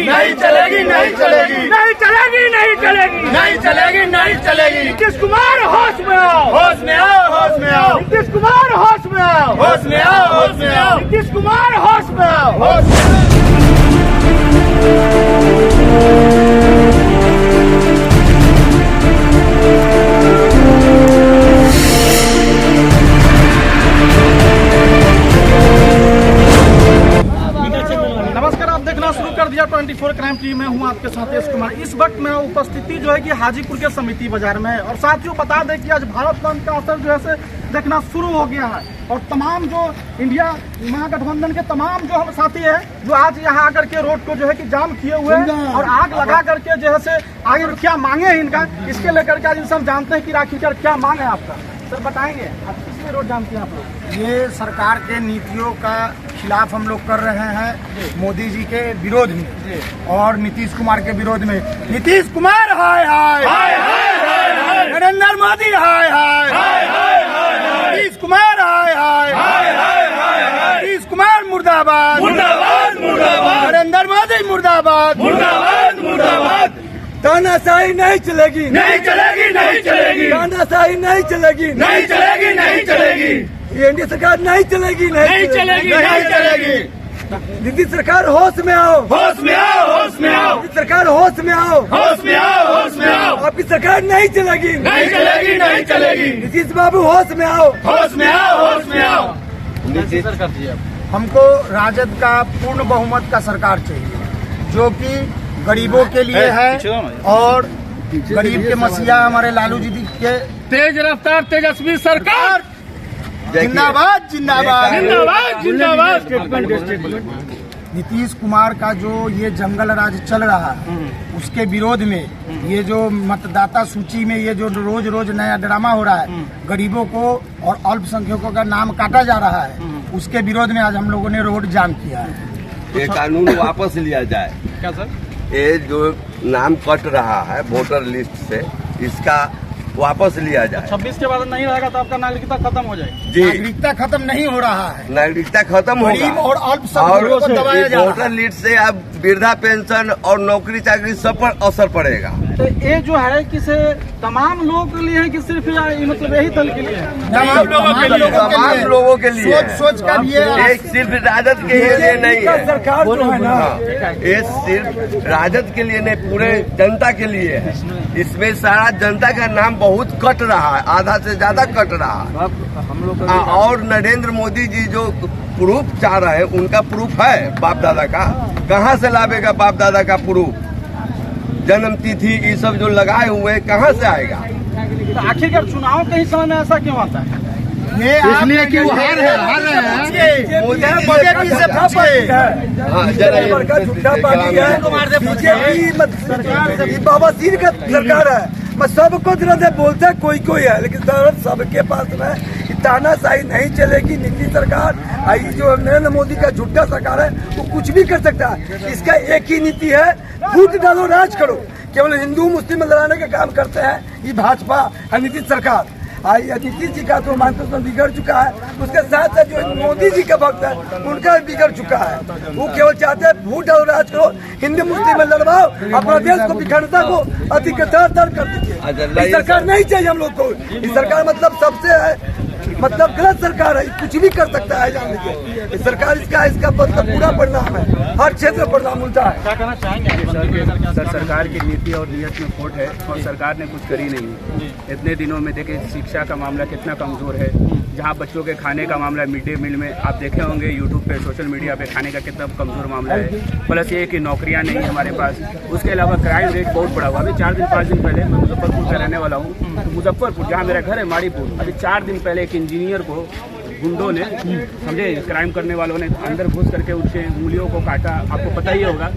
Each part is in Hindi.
नहीं चलेगी, नहीं चलेगी, नहीं चलेगी, नहीं चलेगी, नहीं चलेगी, नहीं चलेगी। नीतीश कुमार होश में आओ, होश में आओ, होश में आओ, नीतीश कुमार होश में आओ, होश में आओ, होश में आओ, नीतीश कुमार होश में आओ, होश में आओ। नमस्कार, आप देखना शुरू कर दिया 24 क्राइम टीवी में हूं आपके साथ यश कुमार। इस वक्त में उपस्थिति जो है कि हाजीपुर के समिति बाजार में है और साथियों बता दें कि आज भारत बंद का असर जो है से देखना शुरू हो गया है और तमाम जो इंडिया महागठबंधन के तमाम जो हम साथी है जो आज यहाँ आकर के रोड को जो है कि जाम किए हुए हैं और आग लगा करके जो है से आगे क्या मांगे हैं इनका, इसके लेकर के आज सब जानते हैं कि आखिरकार क्या मांग है आपका। सर बताएंगे आप किस लिए रोड जाम किया आप लोग? ये सरकार के नीतियों का खिलाफ हम लोग कर रहे हैं, मोदी जी के विरोध में और नीतीश कुमार के विरोध में। नीतीश कुमार हाय हाय, नरेंद्र मोदी हाय हाय, नीतीश कुमार हाय हाय, नीतीश कुमार मुर्दाबाद, नरेंद्र मोदी मुर्दाबाद, तानाशाही नहीं चलेगी, नहीं चलेगी, नहीं चलेगी, तानाशाही नहीं चलेगी, नहीं चलेगी, नहीं चलेगी, एनडीए सरकार नहीं चलेगी, नहीं चलेगी, नहीं चलेगी। नीतीश सरकार होश में आओ, होश में आओ, होश में आओ, नीतीश सरकार होश में आओ, होश में आओ, होश में आओ। आपकी सरकार नहीं चलेगी, नहीं चलेगी, नहीं चलेगी, नीतीश बाबू होश में आओ, होश में आओ, होश में आओ। हमको राजद का पूर्ण बहुमत का सरकार चाहिए जो कि गरीबों के लिए है और गरीब के मसीहा हमारे लालू जी के तेज रफ्तार तेजस्वी सरकार जिंदाबाद, जिंदाबाद, जिंदाबाद, जिंदाबाद। नीतीश कुमार का जो ये जंगल राज चल रहा है उसके विरोध में ये जो मतदाता सूची में ये जो रोज रोज नया ड्रामा हो रहा है, गरीबों को और अल्पसंख्यकों का नाम काटा जा रहा है, उसके विरोध में आज हम लोगों ने रोड जाम किया है। ये कानून वापस लिया जाए। क्या सर? ये जो नाम कट रहा है वोटर लिस्ट से, इसका वापस लिया जाए। 26 के बाद नहीं रहेगा तो आपका नागरिकता खत्म हो जाएगी। जी, नागरिकता खत्म नहीं हो रहा है, नागरिकता खत्म होगा गरीब और अल्पसंख्यकों को दबाया जा रहा वोटर लिस्ट से अब वृद्धा पेंशन और नौकरी चाकरी सब पर असर पड़ेगा। तो ये जो है कि से तमाम लोगों के लिए है कि सिर्फ मतलब यही दल के लिए है? तमाम लोगों के लिए सोच कर ये सिर्फ राजद के लिए नहीं है, सरकार जो है ना ये सिर्फ राजद के लिए नहीं, पूरे जनता के लिए है। इसमें सारा जनता का नाम बहुत कट रहा है, आधा से ज्यादा कट रहा है। हम लोग और नरेंद्र मोदी जी जो प्रूफ चाह रहे हैं, उनका प्रूफ है बाप दादा का, कहाँ से लावेगा बाप दादा का प्रूफ? जन्म तिथि ये सब जो लगाए हुए हैं कहाँ से आएगा? तो आखिरकार चुनाव के ही समय में ऐसा क्यों आता है? इसलिए कि वो हार रहे हैं। बीजेपी से पूछिए, बवासीर का सरकार है, मैं सबको बोलता है कोई है, लेकिन सबके पास में तानाशाही नहीं चलेगी। नीतीश सरकार आई जो नरेंद्र मोदी का झूठा सरकार है वो कुछ भी कर सकता है। इसका एक ही नीति है, फूट डालो राज करो। केवल हिंदू मुस्लिम लड़ाने का काम करते हैं ये भाजपा और नीतीश सरकार। आई नीतीश जी का तो मानसिकता बिगड़ चुका है, उसके साथ साथ जो मोदी जी का भक्त है उनका बिगड़ चुका है। वो केवल चाहते हैं फूट और राज करो, हिंदू मुस्लिम में लड़वाओ, अपना देश को विखंडता को अधिकतर कर दीजिए। ये सरकार नहीं चाहिए हम लोग को। ये सरकार मतलब सबसे है, मतलब गलत सरकार है, कुछ भी कर सकता है जान लीजिए। सरकार इसका मतलब पूरा परिणाम है, हर क्षेत्र में परिणाम मिलता है। क्या कहना चाहेंगे? सर सरकार की नीति और नीयत में खोट है और सरकार ने कुछ करी नहीं। इतने दिनों में देखिए शिक्षा का मामला कितना कमजोर है, जहां बच्चों के खाने का मामला मिड डे मील में आप देखे होंगे यूट्यूब पे सोशल मीडिया पे खाने का कितना कमजोर मामला है। प्लस ये कि नौकरियां नहीं है हमारे पास। उसके अलावा क्राइम रेट बहुत बढ़ा हुआ। अभी 4 दिन 5 दिन पहले, मैं मुजफ्फरपुर का रहने वाला हूँ, तो मुजफ्फरपुर जहाँ मेरा घर है माड़ीपुर, अभी 4 दिन पहले एक इंजीनियर को गुंडों ने, समझे, क्राइम करने वालों ने अंदर घुस करके उसके उंगलियों को काटा। आपको पता ही होगा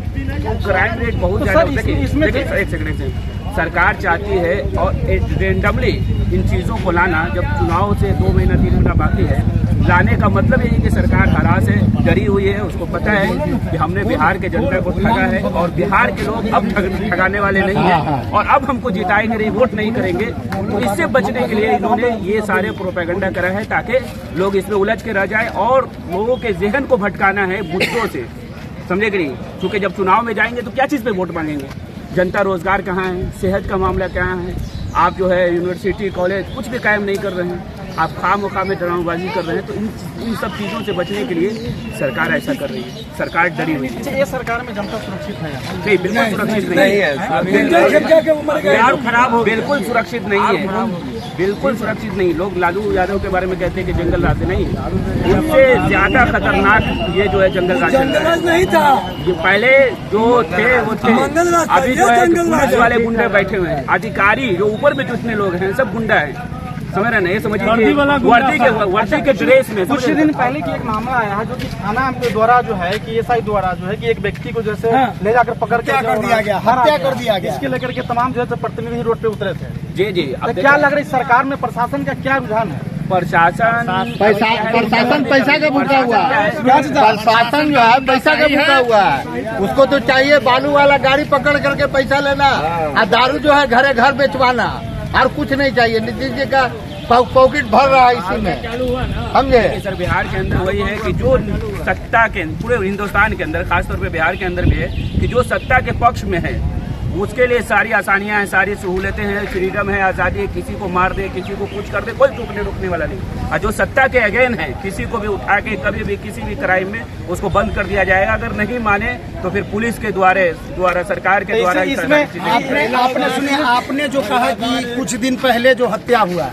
क्राइम रेट बहुत ज्यादा। देखिए एक सेकंड से सरकार चाहती है और रेंडमली इन चीजों को लाना, जब चुनाव से 2 महीना 3 महीना बाकी है, लाने का मतलब यही कि सरकार हरास है, डरी हुई है। उसको पता है कि हमने बिहार के जनता को ठगा है और बिहार के लोग अब ठगाने वाले नहीं हैं और अब हमको जिताएंगे नहीं, वोट नहीं करेंगे। तो इससे बचने के लिए इन्होंने ये सारे प्रोपेगेंडा करा है ताकि लोग इसमें उलझ के रह जाए और लोगों के जहन को भटकाना है मुद्दों से। समझे कि नहीं? क्योंकि जब चुनाव में जाएंगे तो क्या चीज़ पे वोट मांगेंगे? जनता रोजगार कहाँ है, सेहत का मामला क्या है, आप जो है यूनिवर्सिटी कॉलेज कुछ भी कायम नहीं कर रहे हैं, आप खाम में ड्रामेबाजी कर रहे हैं। तो इन सब चीज़ों से बचने के लिए सरकार ऐसा कर रही है, सरकार डरी हुई है। ये सरकार में जनता सुरक्षित है? नहीं, बिल्कुल सुरक्षित नहीं है। बिहार खराब हो, बिल्कुल सुरक्षित नहीं है, बिल्कुल सुरक्षित नहीं। लोग लालू यादव के बारे में कहते हैं कि जंगल राज नहीं, उनसे ज्यादा खतरनाक ये जो है जंगल राज नहीं था। ये पहले जो थे वो थे, अभी जो है पुलिस वाले गुंडे बैठे हुए हैं, अधिकारी जो ऊपर में जितने लोग हैं सब गुंडा है, समझ रहे ना? ये समझिए वर्दी के ड्रेस में। कुछ दिन पहले की एक मामला आया है जो कि थाना द्वारा जो है कि एसआई द्वारा जो है कि एक व्यक्ति को जैसे ले जाकर पकड़ के कर दिया गया, हत्या कर दिया गया। इसके लेकर के तमाम जो है प्रतिनिधि रोड पे उतरे थे। जी जी। अब क्या लग रहा है सरकार में प्रशासन का क्या रुझान है? प्रशासन पैसा का भूखा हुआ है। प्रशासन जो है पैसा का भूखा हुआ है। उसको तो चाहिए बालू वाला गाड़ी पकड़ करके पैसा लेना और दारू जो है घरे घर बेचवाना, और कुछ नहीं चाहिए। नीतीश जी का पॉकेट भर रहा है इसी में, समझे? सर बिहार के अंदर वही है कि जो सत्ता के पूरे हिंदुस्तान के अंदर, खासतौर पे बिहार के अंदर भी है कि जो सत्ता के पक्ष में है उसके लिए सारी आसानियां हैं, सारी सहूलतें हैं, फ्रीडम है, आज़ादी है। किसी को मार दे, किसी को कुछ कर दे, कोई रुकने वाला नहीं। और जो सत्ता के अगेन है, किसी को भी उठा के कभी भी किसी भी क्राइम में उसको बंद कर दिया जाएगा। अगर नहीं माने तो फिर पुलिस के द्वारा सरकार के द्वारा आपने सुने, आपने जो कहा कि कुछ दिन पहले जो हत्या हुआ है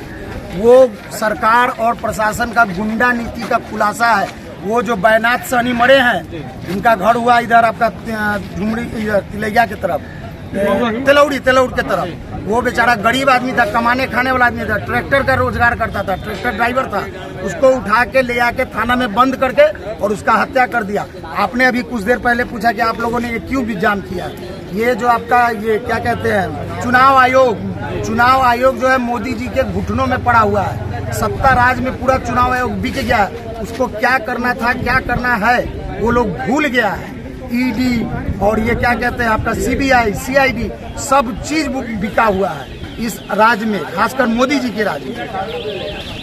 वो सरकार और प्रशासन का गुंडा नीति का खुलासा है। वो जो बैनाथ सहनी मरे हैं, इनका घर हुआ इधर आपका झुमड़ी तिलैया की तरफ, तिलौड़ी के तरफ। वो बेचारा गरीब आदमी था, कमाने खाने वाला आदमी था, ट्रैक्टर का रोजगार करता था, ट्रैक्टर ड्राइवर था। उसको उठा के ले आके थाना में बंद करके और उसका हत्या कर दिया। आपने अभी कुछ देर पहले पूछा कि आप लोगों ने ये क्यों जाम किया? ये जो आपका ये क्या कहते हैं चुनाव आयोग जो है मोदी जी के घुटनों में पड़ा हुआ है। सत्ता राज में पूरा चुनाव आयोग बिक गया है। उसको क्या करना था, क्या करना है वो लोग भूल गया है। ईडी और ये क्या कहते हैं आपका सीबीआई, सीआईडी सब चीज बिका हुआ है इस राज्य में, खासकर मोदी जी के राज्य में।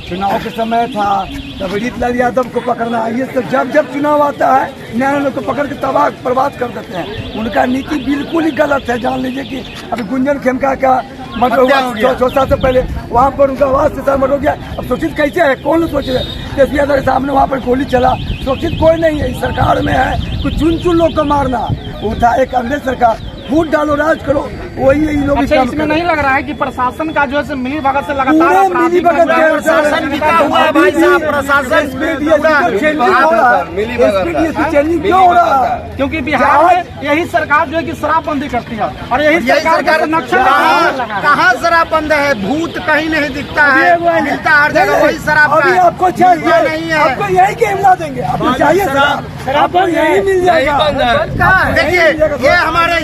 चुनाव के समय था तब लालू यादव को पकड़ना, ये तो जब चुनाव आता है न्याय लोग को पकड़ के तबाह बर्बाद कर देते हैं। उनका नीति बिल्कुल ही गलत है। जान लीजिए कि अभी गुंजन खेमका का मर्डर हुआ 6 साल से पहले, वहाँ पर उनका आवाज से साथ मर्डर हो गया। अब शोषित कैसे है, कौन सोच रहे? केसी यादव के सामने वहाँ पर गोली चला, शोषित कोई नहीं है। इस सरकार में है कुछ चुन लोग को मारना। वो था एक अंग्रेज सरकार, फूट डालो राज करो, वही यही लोग। अच्छा, इसमें नहीं लग रहा है कि प्रशासन का जो है मिली भगत से लगातार प्रशासन बिका हुआ है भाई साहब, प्रशासन चेंजिंग क्यों हो रहा है? क्योंकि बिहार में यही सरकार जो है कि शराबबंदी करती है और यही सरकार कहाँ शराब बंद है? भूत कहीं नहीं दिखता है, मिलता हर जगह वही शराब का है। आपको चाहिए नहीं है, आपको यही गेम ला देंगे, आपको चाहिए शराब यही मिल जाएगा। देखिए ये हमारे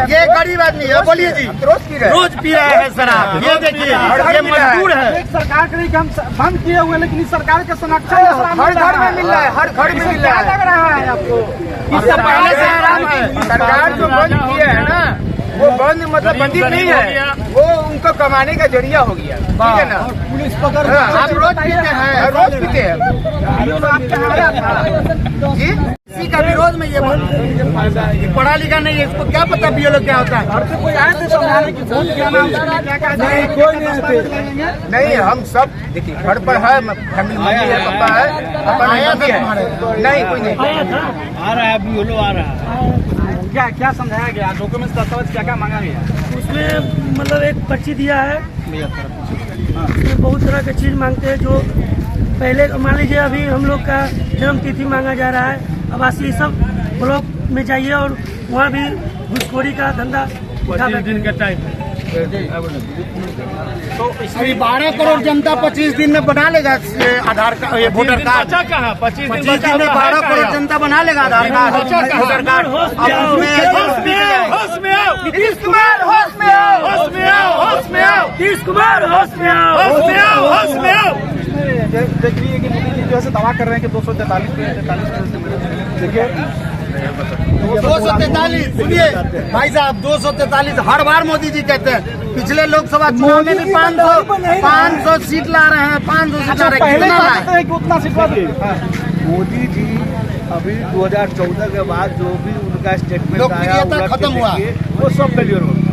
ये गरीब आदमी है, बोलिए जी, रोज पी रहा है शराब। ये देखिए ये मजबूर है। एक सरकार के लिए हम बंद किए हुए, लेकिन इस सरकार के संरक्षण हर घर में मिल रहा है, हर घर में मिल रहा है। लग रहा है आपको इससे पहले से आराम है। सरकार जो बंद किए है ना, वो बंद मतलब बंदी नहीं है, वो उनको कमाने का जरिया हो गया, ठीक है ना? पुलिस पकड़ आप रोज पीते हैं, रोज पीते हैं जी। इसी का विरोध में ये पढ़ा लिखा नहीं है, इसको क्या पता बीएलओ क्या होता है? कोई आए थे समझाने की फोन किया नाम नहीं, कोई नहीं आते। नहीं, हम सब देखिए घर पर है, फैमिली मम्मी है, पापा है, पापा नहीं है, नहीं कोई नहीं आ रहा है, बीएलओ आ रहा है। क्या समझाया गया? डॉक्यूमेंट्स दस्तावेज क्या मांगा गया? उसमें मतलब एक पर्ची दिया है, उसमें बहुत तरह की चीज मांगते हैं। जो पहले मान लीजिए अभी हम लोग का जन्म तिथि मांगा जा रहा है, आवासीय सब ब्लॉक में जाइए और वहाँ भी घुसखोरी का धंधा 25 दिन का टाइम है। तो अभी 12 करोड़ जनता 25 दिन में बना लेगा आधार कार्ड, ये वोटर कार्ड। 25 दिन में 12 करोड़ जनता बना लेगा आधार कार्ड, वोटर कार्ड। होश में आओ, नीतीश कुमार होश में आओ, होश में आओ, होश में आओ, नीतीश कुमार होश में आओ, होश में आओ, होश में आओ। देख रही है कि मोदी जी जो है दावा कर रहे हैं कि 243 देखिए 243। सुनिए भाई साहब, 243 हर बार मोदी जी कहते हैं। पिछले लोकसभा चुनाव में भी 500 सीट ला रहे हैं, 500 सीट ला रहे हैं। पहले उतना सीट मोदी जी अभी 2014 के बाद जो भी उनका स्टेटमेंट आया लोकप्रियता खत्म हुआ, वो सब फेलियर हो गया।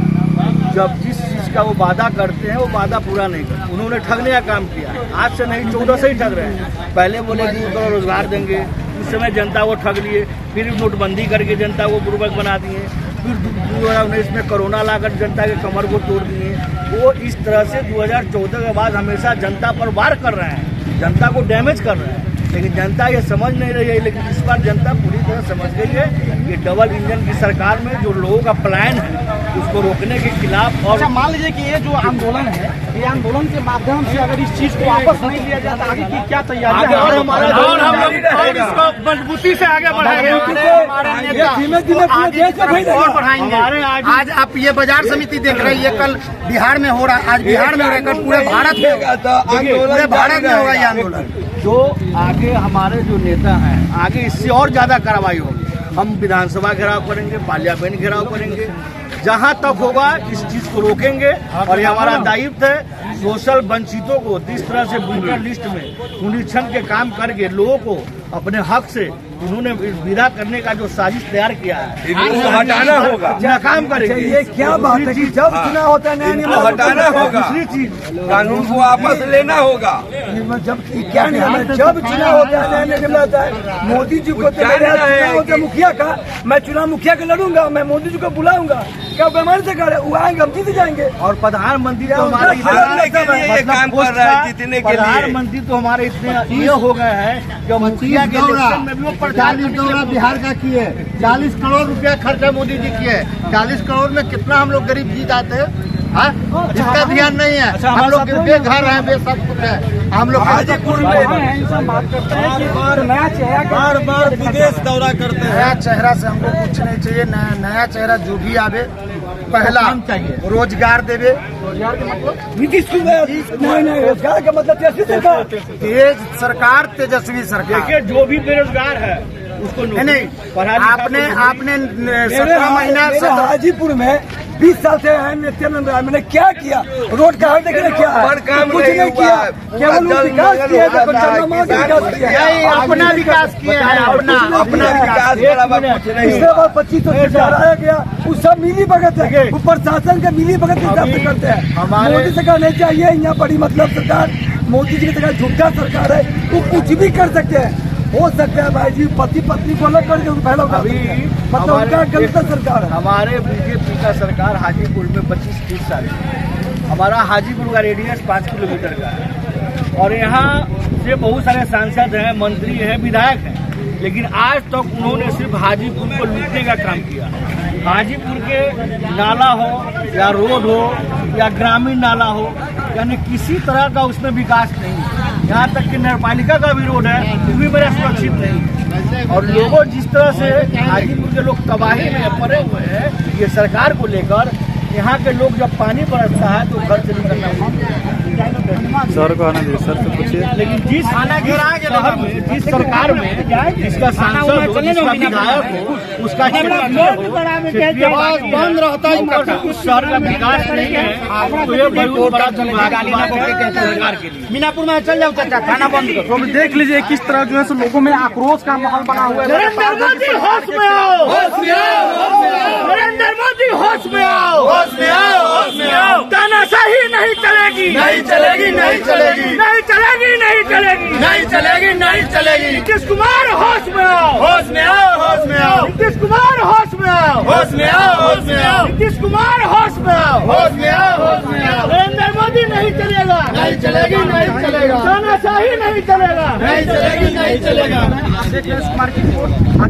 जब जिस चीज का वो वादा करते हैं वो वादा पूरा नहीं करते। उन्होंने ठगने का काम किया, आज से नहीं 14 से ही ठग रहे हैं। पहले बोले 2 करोड़ रोजगार देंगे, उस समय जनता को ठग लिए, फिर नोटबंदी करके जनता को बुर्बक बना दिए, फिर 2019 में कोरोना लाकर जनता के कमर को तोड़ दिए। वो इस तरह से 2014 के बाद हमेशा जनता पर वार कर रहे हैं, जनता को डैमेज कर रहे हैं, लेकिन जनता ये समझ नहीं रही है। लेकिन इस बार जनता पूरी तरह समझ गई है कि डबल इंजन की सरकार में जो लोगों का प्लान है उसको रोकने के खिलाफ। और अच्छा, मान लीजिए कि ये जो आंदोलन है, ये आंदोलन के माध्यम से अगर इस चीज को वापस नहीं लिया जाता, आगे की क्या तैयारी है? और हमारा और हम लोग इसको मजबूती से आगे बढ़ाएंगे, और बढ़ाएंगे। आज आप ये बाजार समिति देख रहे हैं, ये कल बिहार में हो रहा है, आज बिहार में हो रहा है, कल पूरे भारत में पूरे भारत में होगा ये आंदोलन। जो आगे हमारे जो नेता हैं, आगे इससे और ज्यादा कार्रवाई होगी। हम विधानसभा घेराव करेंगे, पार्लियामेंट घेराव करेंगे, जहां तक होगा इस चीज को रोकेंगे। और ये हमारा दायित्व है सोशल वंचितों को जिस तरह से वोटर लिस्ट में पुनरीक्षण के काम करके लोगों को अपने हक से उन्होंने विदा करने का जो साजिश तैयार किया है इनको हटाना होगा, नाकाम करेंगे। ये क्या बात है कि जब चुनाव होता है इनको हटाना होगा, दूसरी चीज कानून को वापस लेना होगा। जब क्या नियम है, जब चुनाव होता है नया नियम आता है। मोदी जी को तो चुनाव होता मुखिया का, मैं चुनाव मुखिया के लड़ूंगा, मैं मोदी जी को बुलाऊंगा, क्या बेमानी से करे वो आएंगे, हम जीत जाएंगे। और प्रधानमंत्री तो हमारे प्रधानमंत्री तो हमारे इतने ये हो गए हैं कि मुखिया के इलेक्शन में भी वो 40 दौरा बिहार का किए, 40 करोड़ रुपया खर्चा मोदी जी किए। 40 करोड़ में कितना हम लोग गरीब जीत आते हैं, इसका ध्यान नहीं है। हम लोग बेघर हैं, बेसब कुछ है। हम लोग हाजीपुर में बात करते हैं कि नया चेहरा बार बार विदेश दौरा करते हैं। नया चेहरा से हमको कुछ नहीं चाहिए, नया चेहरा जो भी आवे पहला चाहिए, रोजगार देवे। रोजगार के मतलब नीतीश कुमार नहीं, रोजगार का मतलब तेज सरकार, तेजस्वी सरकार। देखिए जो भी बेरोजगार है उसको नहीं, आपने 17 महीना हाजीपुर में 20 साल से नित्यानंद राय मैंने क्या किया, रोड का हाल देखने क्या है, कुछ नहीं किया, केवल विकास किया, अपना विकास किया है, अपना विकास। पिछले बार 2500 आया गया, वो सब मिली भगत है, वो प्रशासन का मिली भगत हिसाब से करते हैं। मोदी सरकार नहीं चाहिए, यहाँ बड़ी मतलब सरकार, मोदी जी की सरकार झूठा सरकार है, वो कुछ भी कर सकते हैं। हो सकता है भाई जी पति पत्नी को अलग करके पहला मतलब उनका गलत सरकार है। हमारे बीजेपी का सरकार हाजीपुर में 25-30 साल है। हमारा हाजीपुर का रेडियस 5 किलोमीटर का है और यहाँ से बहुत सारे सांसद हैं, मंत्री हैं, विधायक हैं, लेकिन आज तक उन्होंने सिर्फ हाजीपुर को लूटने का काम किया। हाजीपुर के नाला हो या रोड हो या ग्रामीण नाला हो, यानी किसी तरह का उसमें विकास नहीं। यहाँ तक कि नगरपालिका का भी रोड है, वो भी मेरा सुरक्षित नहीं। और लोगों जिस तरह से हाजीपुर के लोग तबाही में पड़े हुए हैं ये सरकार को लेकर, यहाँ के लोग जब पानी बरसता है तो घर से निकलना सर को आना सर से पूछिए। लेकिन जिस शहर में, जिस सरकार में जिसका सांसद हो, जिसका विधायक हो, उसका बंद रहता है, उस शहर का विकास नहीं है तो ये बहुत बड़ा सरकार के लिए। मीनापुर में चल जाओ चाचा, खाना बंद करो। तो देख लीजिए किस तरह जो है सो लोगों में आक्रोश का माहौल बना हुआ है। नरेंद्र मोदी होश में आओ, होश में आओ, नरेंद्र मोदी होश में आओ, होश में आओ, होश में आओ। तानाशाही नहीं चलेगी, नहीं चलेगी, नहीं चलेगी, नहीं चलेगी, नहीं चलेगी, नहीं चलेगी, नहीं चलेगी। नीतीश कुमार होश में आओ, होश में आओ, होश में आओ। नीतीश कुमार होश में आओ, होश में आओ, होश में आओ। नीतीश कुमार होश में आओ, होश में आओ, होश में आओ। नरेंद्र मोदी नहीं चलेगा, नहीं चलेगी, नहीं चलेगा। तानाशाही नहीं चलेगा, नहीं चलेगी, नहीं चलेगा। नीतीश कुमार की रिपोर्ट।